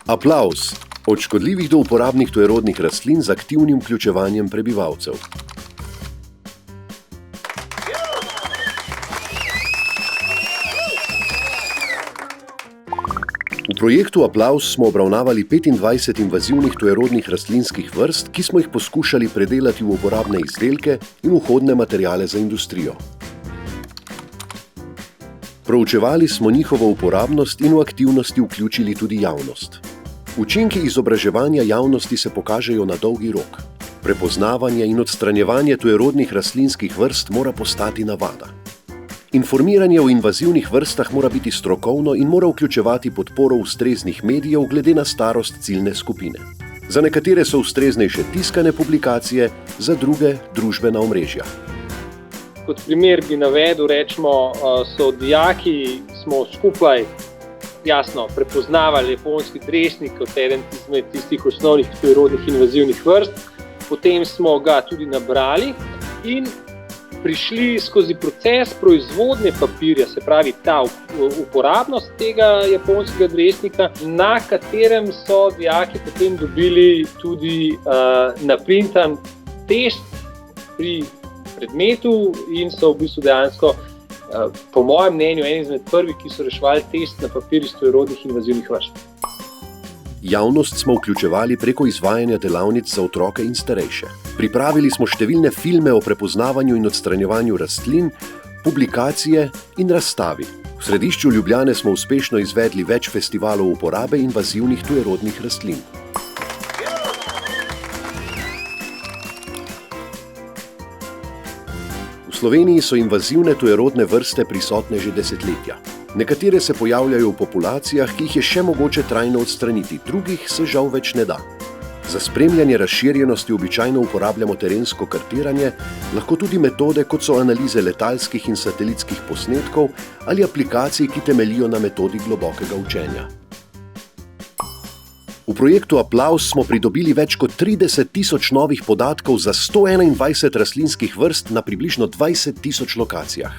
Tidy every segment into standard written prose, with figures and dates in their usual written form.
Aplavz. Od škodljivih do uporabnih tujerodnih rastlin z aktivnim vključevanjem prebivalcev. V projektu Aplavz smo obravnavali 25 invazivnih tujerodnih rastlinskih vrst, ki smo jih poskušali predelati v uporabne izdelke in vhodne materiale za industrijo. Proučevali smo njihovo uporabnost in v aktivnosti vključili tudi javnost. Učinki izobraževanja javnosti se pokažejo na dolgi rok. Prepoznavanje in odstranjevanje tujerodnih rastlinskih vrst mora postati navada. Informiranje o invazivnih vrstah mora biti strokovno in mora vključevati podporo ustreznih medijev glede na starost ciljne skupine. Za nekatere so ustreznejše tiskane publikacije, za druge družbena omrežja. Kot primer bi navedel, so dijaki, smo skupaj prepoznavali japonski dresnik kot eden izmed tistih osnovnih tujerodnih invazivnih vrst. Potem smo ga tudi nabrali in prišli skozi proces proizvodnje papirja, se pravi ta uporabnost tega japonskega dresnika, na katerem so dijaki potem dobili tudi naprintan test pri predmetu in so v bistvu dejansko, po mojem mnenju, eni izmed prvih, ki so reševali test na papir iz tujerodnih invazivnih vrst. Javnost smo vključevali preko izvajanja delavnic za otroke in starejše. Pripravili smo številne filme o prepoznavanju in odstranjevanju rastlin, publikacije in razstavi. V središču Ljubljane smo uspešno izvedli več festivalov uporabe invazivnih tujerodnih rastlin. V Sloveniji so invazivne tujerodne vrste prisotne že desetletja. Nekatere se pojavljajo v populacijah, ki jih je še mogoče trajno odstraniti, drugih se žal več ne da. Za spremljanje razširjenosti običajno uporabljamo terensko kartiranje, lahko tudi metode, kot so analize letalskih in satelitskih posnetkov ali aplikacij, ki temeljijo na metodi globokega učenja. V projektu Aplavz smo pridobili več kot 30.000 novih podatkov za 121 rastlinskih vrst na približno 20.000 lokacijah.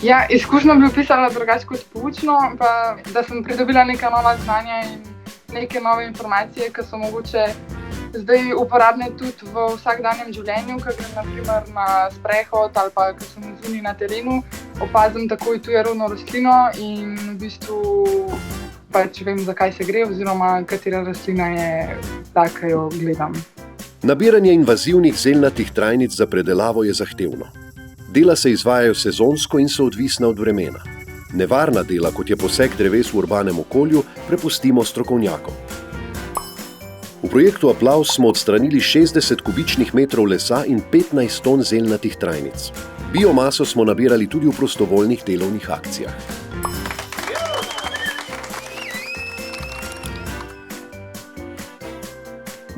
Ja, izkušnja bi opisala drugače kot poučno, pa da sem pridobila neka nova znanja in neke nove informacije, ki so mogoče zdaj uporabne tudi v vsakdanjem življenju, ko grem na primer na sprehod ali pa ko sem zunaj na terenu, opazim takoj tujerodno rastlino in v bistvu pač vem, zakaj se gre oziroma katera rastlina je ta, ki jo gledam. Nabiranje invazivnih zelnatih trajnic za predelavo je zahtevno. Dela se izvajajo sezonsko in so odvisna od vremena. Nevarna dela, kot je posek dreves v urbanem okolju, prepustimo strokovnjakom. V projektu Aplavz smo odstranili 60 kubičnih metrov lesa in 15 ton zelnatih trajnic. Biomaso smo nabirali tudi v prostovoljnih delovnih akcijah.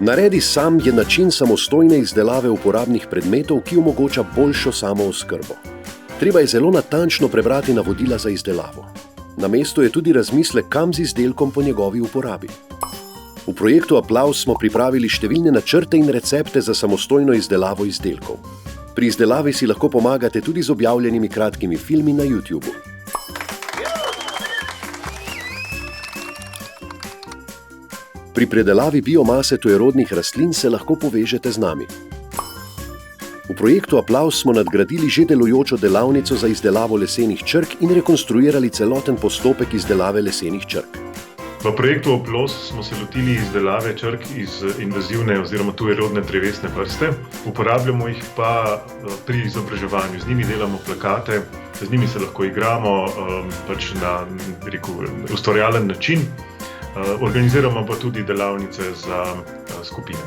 Naredi sam je način samostojne izdelave uporabnih predmetov, ki omogoča boljšo samooskrbo. Treba je zelo natančno prebrati navodila za izdelavo. Na mestu je tudi razmislek, kam z izdelkom po njegovi uporabi. V projektu Aplavz smo pripravili številne načrte in recepte za samostojno izdelavo izdelkov. Pri izdelavi si lahko pomagate tudi z objavljenimi kratkimi filmi na YouTubu. Pri predelavi biomase tujerodnih rastlin se lahko povežete z nami. V projektu Aplavz smo nadgradili že delujočo delavnico za izdelavo lesenih črk in rekonstruirali celoten postopek izdelave lesenih črk. V projektu Aplavz smo se lotili izdelave črk iz invazivne oziroma tujerodne drevesne vrste. Uporabljamo jih pa pri izobraževanju. Z njimi delamo plakate, z njimi se lahko igramo na ustvarjalen način. Organiziramo pa tudi delavnice za skupine.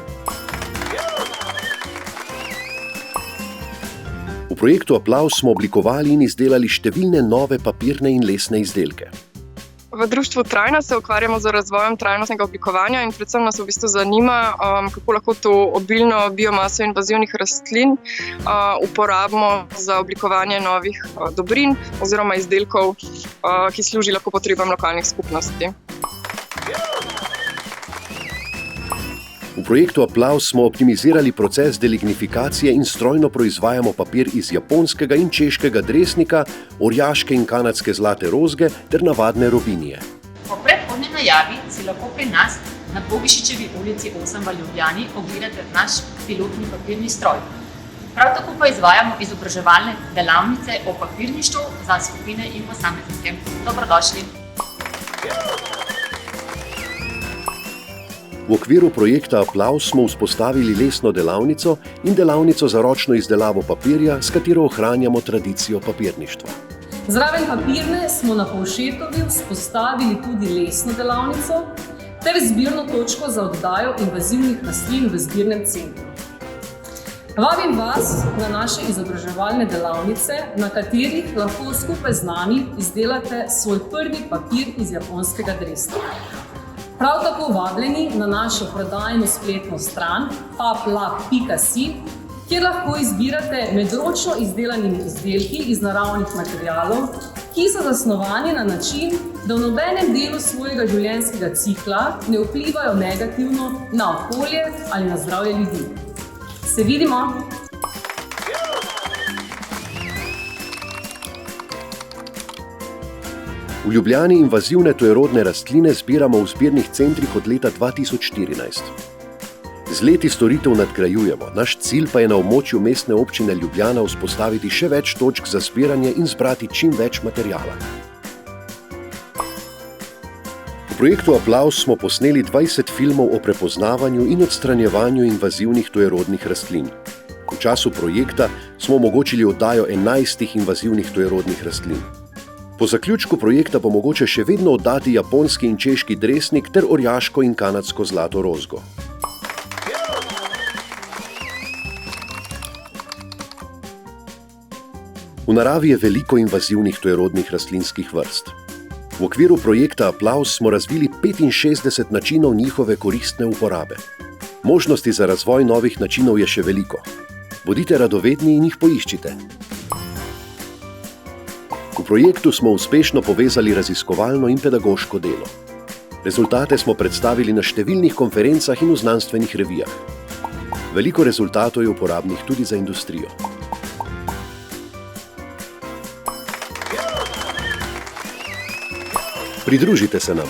V projektu Aplavz smo oblikovali in izdelali številne nove papirne in lesne izdelke. V društvu Trajna se ukvarjamo z razvojem trajnostnega oblikovanja in predvsem nas v bistvu zanima, kako lahko to obilno biomaso invazivnih rastlin uporabimo za oblikovanje novih dobrin oziroma izdelkov, ki služi lahko potrebam lokalnih skupnosti. V projektu Aplavz smo optimizirali proces delignifikacije in strojno proizvajamo papir iz japonskega in češkega dresnika, orjaške in kanadske zlate rozge ter navadne robinije. Po predhodni najavi si lahko pri nas na Bogišičevi ulici 8 v Ljubljani ogledate naš pilotni papirni stroj. Prav tako pa izvajamo izobraževalne delavnice o papirništvu za skupine in posameznike. Dobrodošli! V okviru projekta Aplavz smo vzpostavili lesno delavnico in delavnico za ročno izdelavo papirja, s katero ohranjamo tradicijo papirništva. Zraven papirne smo na Povšetovi vzpostavili tudi lesno delavnico ter zbirno točko za oddajo invazivnih rastlin v zbirnem centru. Vabim vas na naše izobraževalne delavnice, na katerih lahko skupaj z nami izdelate svoj prvi papir iz japonskega dresnika. Prav tako vabljeni na našo prodajno spletno stran paplab.si, kjer lahko izbirate med ročno izdelanimi izdelki iz naravnih materialov, ki so zasnovani na način, da v nobenem delu svojega življenjskega cikla ne vplivajo negativno na okolje ali na zdravje ljudi. Se vidimo! V Ljubljani invazivne tujerodne rastline zbiramo v zbirnih centrih od leta 2014. Z leti storitev nadgrajujemo, naš cilj pa je na območju mestne občine Ljubljana vzpostaviti še več točk za zbiranje in zbrati čim več materijala. V projektu Aplavz smo posneli 20 filmov o prepoznavanju in odstranjevanju invazivnih tujerodnih rastlin. V času projekta smo omogočili oddajo 11 invazivnih tujerodnih rastlin. Po zaključku projekta bo mogoče še vedno oddati japonski in češki dresnik ter orjaško in kanadsko zlato rozgo. V naravi je veliko invazivnih tujerodnih rastlinskih vrst. V okviru projekta Aplavz smo razvili 65 načinov njihove koristne uporabe. Možnosti za razvoj novih načinov je še veliko. Bodite radovedni in jih poiščite. V projektu smo uspešno povezali raziskovalno in pedagoško delo. Rezultate smo predstavili na številnih konferencah in v znanstvenih revijah. Veliko rezultatov je uporabnih tudi za industrijo. Pridružite se nam!